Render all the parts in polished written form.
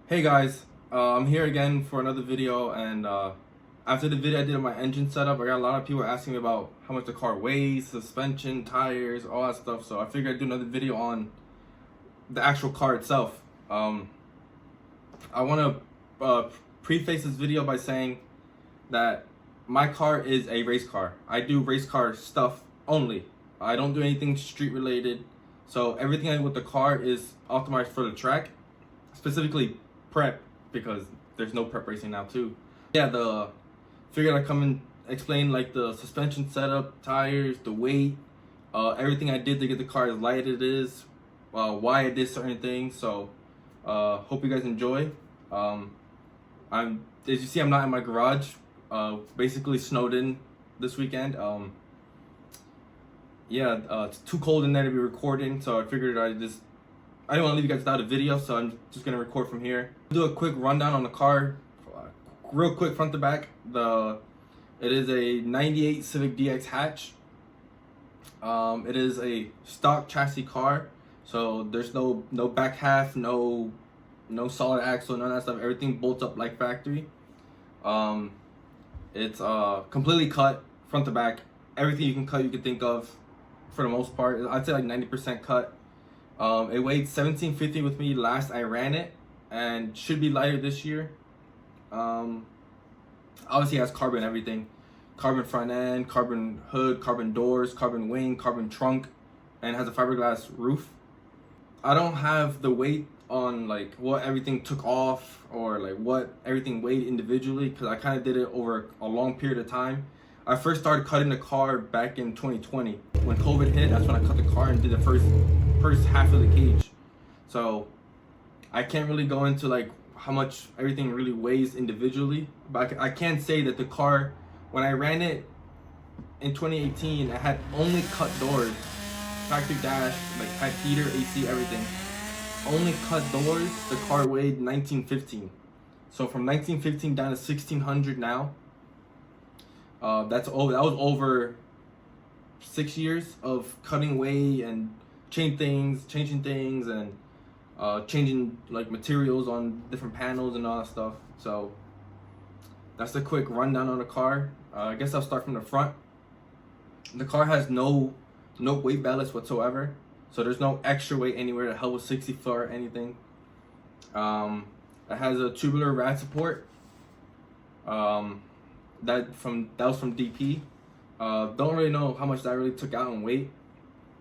Hey guys, I'm here again for another video, and after the video I did of my engine setup, I got a lot of people asking me about how much the car weighs, suspension, tires, all that stuff. So I figured I'd do another video on the actual car itself. I want to preface this video by saying that my car is a race car. I do race car stuff only. I don't do anything street related. So everything I do with the car is optimized for the track, specifically prep, because there's no prep racing now too. Yeah, figured I'd come and explain like the suspension setup, tires, the weight, everything I did to get the car as light as it is, why I did certain things. So hope you guys enjoy. As you see, I'm not in my garage. Basically snowed in this weekend. It's too cold in there to be recording, so I figured I don't want to leave you guys without a video, so I'm just gonna record from here. Do a quick rundown on the car, real quick front to back. It is a '98 Civic DX hatch. It is a stock chassis car, so there's no back half, no solid axle, none of that stuff. Everything bolts up like factory. It's completely cut front to back. Everything you can cut, you can think of, for the most part. I'd say like 90% cut. It weighed 1750 with me last I ran it, and should be lighter this year. Obviously it has carbon everything. Carbon front end, carbon hood, carbon doors, carbon wing, carbon trunk, and has a fiberglass roof. I don't have the weight on like what everything took off or like what everything weighed individually, because I kind of did it over a long period of time. I first started cutting the car back in 2020. When COVID hit, that's when I cut the car and did the first half of the cage. So I can't really go into like how much everything really weighs individually, but I can say that the car, when I ran it in 2018, it had only cut doors, factory dash, like had heater, AC, everything. Only cut doors. The car weighed 1915. So from 1915 down to 1600 now. That was over 6 years of cutting weight and changing things, and changing like materials on different panels and all that stuff. So that's a quick rundown on the car. I guess I'll start from the front. The car has no weight ballast whatsoever, so there's no extra weight anywhere to help with 60 foot or anything. It has a tubular rad support. That was from DP. Don't really know how much that really took out in weight,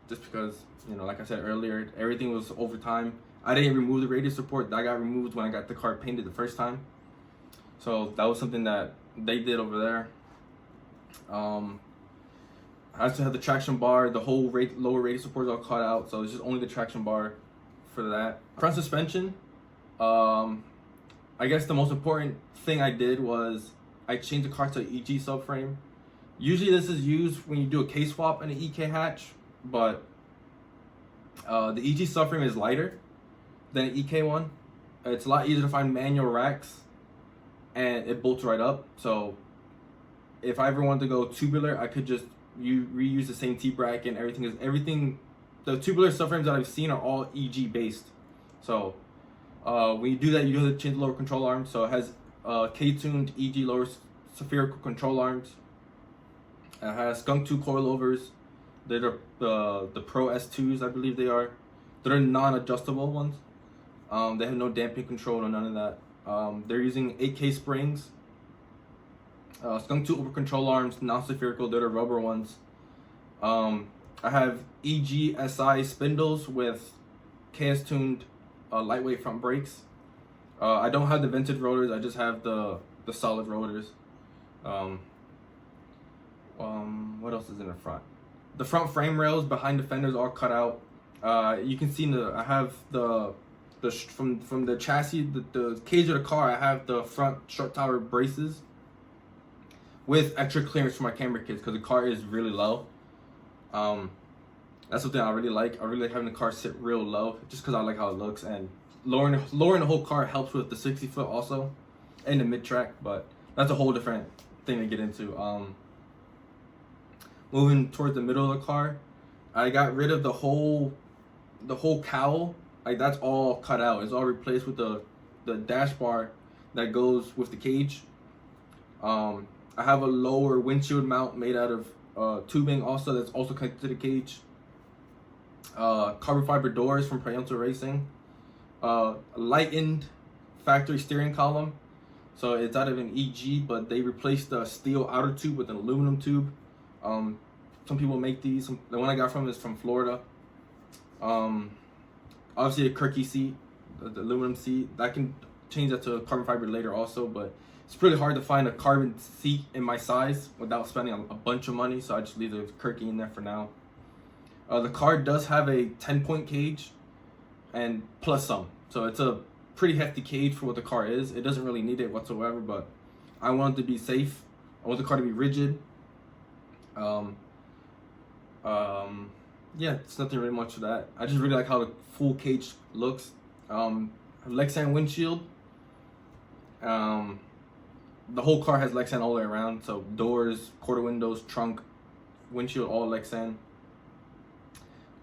just because, like I said earlier, everything was over time. I didn't remove the radius support. That got removed when I got the car painted the first time. So that was something that they did over there. I also had the traction bar. The whole lower radius support is all cut out, so it's just only the traction bar for that. Front suspension. I guess the most important thing I did was I changed the car to an EG subframe. Usually this is used when you do a K-swap in an EK hatch, but the EG subframe is lighter than an EK one. It's a lot easier to find manual racks, and it bolts right up. So if I ever wanted to go tubular, I could just reuse the same T-bracket and everything. The tubular subframes that I've seen are all EG based. So when you do that, you have to change the lower control arm. So it has K-tuned EG lower spherical control arms. It has Skunk 2 coilovers. They're the Pro S2s, I believe they are. They're non-adjustable ones. They have no damping control or none of that. They're using 8K springs. Skunk 2 over control arms, non-spherical. They're the rubber ones. I have EG SI spindles with KS tuned lightweight front brakes. I don't have the vented rotors. I just have the solid rotors. What else is in the front? The front frame rails behind the fenders are cut out. You can see I have from the chassis, the cage of the car, I have the front short tower braces with extra clearance for my camber kits, because the car is really low. That's something I really like. I really like having the car sit real low, just because I like how it looks, and lowering the whole car helps with the 60 foot also, and the mid track. But that's a whole different thing to get into. Moving towards the middle of the car, I got rid of the whole cowl. Like, that's all cut out. It's all replaced with the the dash bar that goes with the cage. I have a lower windshield mount made out of tubing also that's also connected to the cage. Carbon fiber doors from Prayonto Racing. Lightened factory steering column. So it's out of an EG, but they replaced the steel outer tube with an aluminum tube. Some people make these. The one I got from is from Florida. Obviously a Kirky seat, the aluminum seat. I can change that to carbon fiber later also, but it's pretty hard to find a carbon seat in my size without spending a bunch of money, so I just leave the Kirky in there for now. The car does have a 10-point cage and plus some, so it's a pretty hefty cage for what the car is. It doesn't really need it whatsoever, but I want it to be safe. I want the car to be rigid. Yeah, it's nothing really much to that. I just really like how the full cage looks. Lexan windshield. The whole car has Lexan all the way around, so doors, quarter windows, trunk, windshield, all Lexan.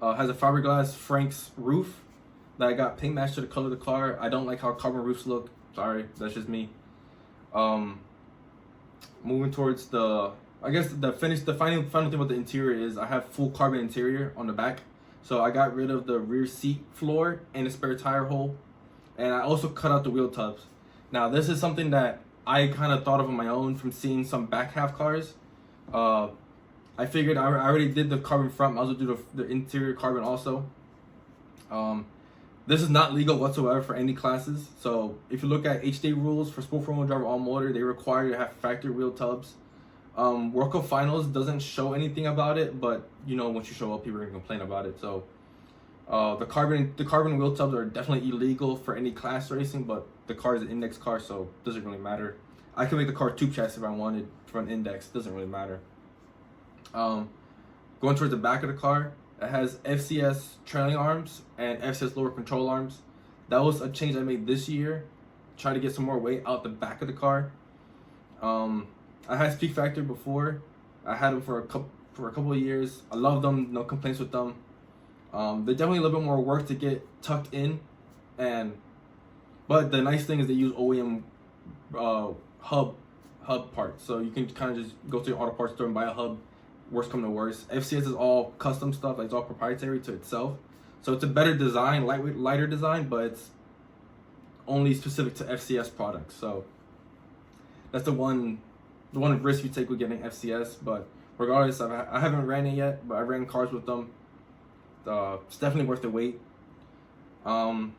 Has a fiberglass Frank's roof that I got paint matched to the color of the car. I don't like how carbon roofs look. Sorry, that's just me. Moving towards the, I guess the final thing about the interior is I have full carbon interior on the back. So I got rid of the rear seat floor and the spare tire hole. And I also cut out the wheel tubs. Now this is something that I kind of thought of on my own from seeing some back half cars. I figured I already did the carbon front, I also do the interior carbon also. This is not legal whatsoever for any classes. So if you look at HD rules for Sport 4-wheel drive all motor, they require you to have factory wheel tubs. World Cup Finals doesn't show anything about it, but you know once you show up, people are gonna complain about it. So the carbon wheel tubs are definitely illegal for any class racing, but the car is an index car, so it doesn't really matter. I can make the car tube chassis if I wanted for an index. It doesn't really matter. Going towards the back of the car, it has FCS trailing arms and FCS lower control arms. That was a change I made this year. Try to get some more weight out the back of the car. I had Speed Factor before. I had them for a couple of years. I love them. No complaints with them. They're definitely a little bit more work to get tucked in, but the nice thing is they use OEM hub parts, so you can kind of just go to your auto parts store and buy a hub. Worst come to worst, FCS is all custom stuff. Like it's all proprietary to itself, so it's a better design, lighter design, but it's only specific to FCS products. So that's the one risk you take with getting FCS. But regardless, I haven't ran it yet, but I ran cars with them. It's definitely worth the wait. I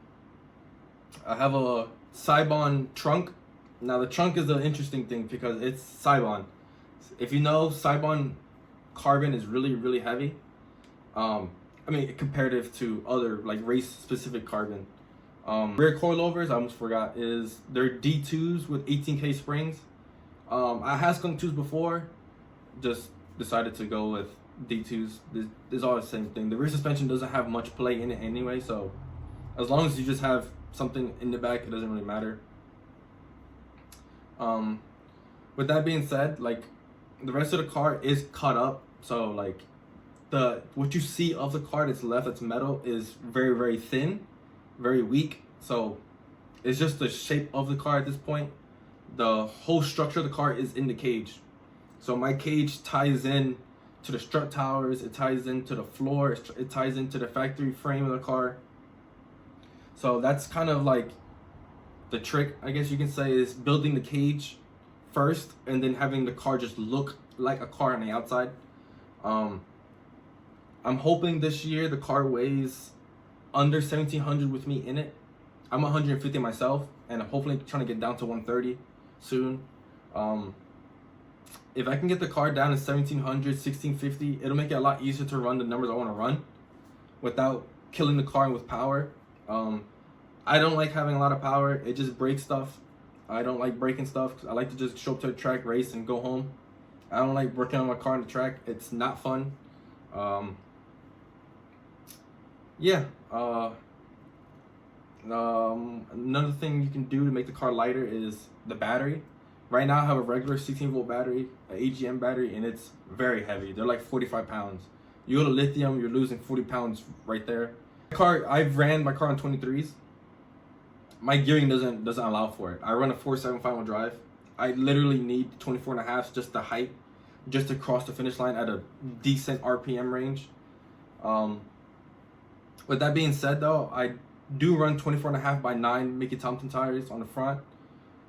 have a Seibon trunk. Now the trunk is the interesting thing because it's Seibon. If you know, Seibon carbon is really heavy. I mean, comparative to other like race specific carbon. Rear coilovers, I almost forgot, is they're D2s with 18K springs. I had Skunk 2s before, just decided to go with D2s. This all the same thing. The rear suspension doesn't have much play in it anyway, so as long as you just have something in the back, it doesn't really matter. With that being said, like the rest of the car is cut up, so like what you see of the car that's left that's metal is very thin, very weak. So it's just the shape of the car at this point. The whole structure of the car is in the cage, so my cage ties in to the strut towers, it ties into the floor, it ties into the factory frame of the car. So that's kind of like the trick, I guess you can say, is building the cage first and then having the car just look like a car on the outside. I'm hoping this year the car weighs under 1700 with me in it. I'm 150 myself, and I'm hopefully trying to get down to 130 soon. If I can get the car down to 1700, 1650, it'll make it a lot easier to run the numbers I want to run without killing the car with power. I don't like having a lot of power. It just breaks stuff. I don't like breaking stuff. I like to just show up to the track, race, and go home. I don't like working on my car on the track. It's not fun. Another thing you can do to make the car lighter is the battery. Right now I have a regular 16-volt battery, an AGM battery, and it's very heavy. They're like 45 pounds. You go to lithium, you're losing 40 pounds right there. I've ran my car on 23s. my gearing doesn't allow for it. I run a 4.7 final drive. I literally need 24 and a half, just the height, just to cross the finish line at a decent RPM range. With that being said though, I do run 24 and a half by 9 Mickey Thompson tires on the front.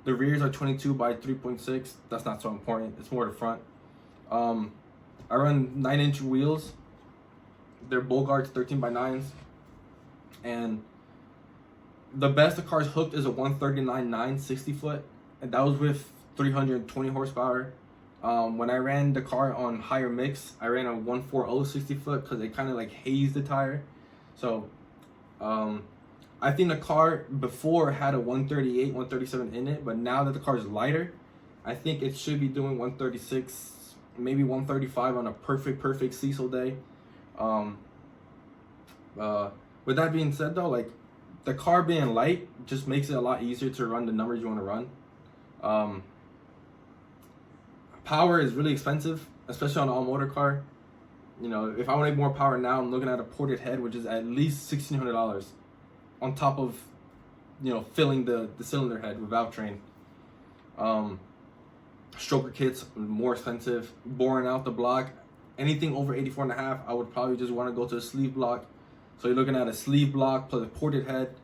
The rears are 22 by 3.6. That's not so important. It's more the front. I run 9-inch wheels. They're Bogarts 13 by 9s. And the best the car's hooked is a 139.9 60 foot. And that was with 320 horsepower. When I ran the car on higher mix, I ran a 140 60 foot because it kind of like hazed the tire. So I think the car before had a 138, 137 in it, but now that the car is lighter, I think it should be doing 136, maybe 135 on a perfect Cecil day. With that being said though, like the car being light just makes it a lot easier to run the numbers you want to run. Power is really expensive, especially on an all-motor car. You know, if I want to make more power now, I'm looking at a ported head, which is at least $1,600 on top of, you know, filling the cylinder head with valve train. Stroker kits, more expensive. Boring out the block, anything over 84 and a half, I would probably just want to go to a sleeve block. So you're looking at a sleeve block plus a ported head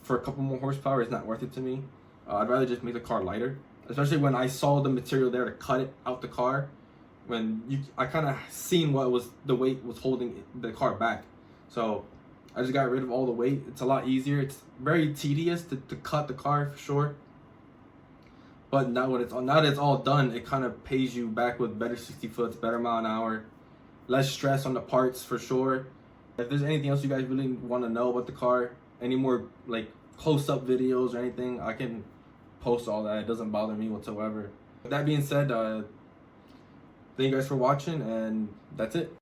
for a couple more horsepower. It's not worth it to me. I'd rather just make the car lighter, especially when I saw the material there to cut it out the car. I kind of seen what was the weight was holding the car back. So I just got rid of all the weight. It's a lot easier. It's very tedious to cut the car for sure. But now that it's all done, it kind of pays you back with better 60 foots, better mile an hour, less stress on the parts for sure. If there's anything else you guys really want to know about the car, any more like close-up videos or anything, I can post all that. It doesn't bother me whatsoever. With that being said, thank you guys for watching, and that's it.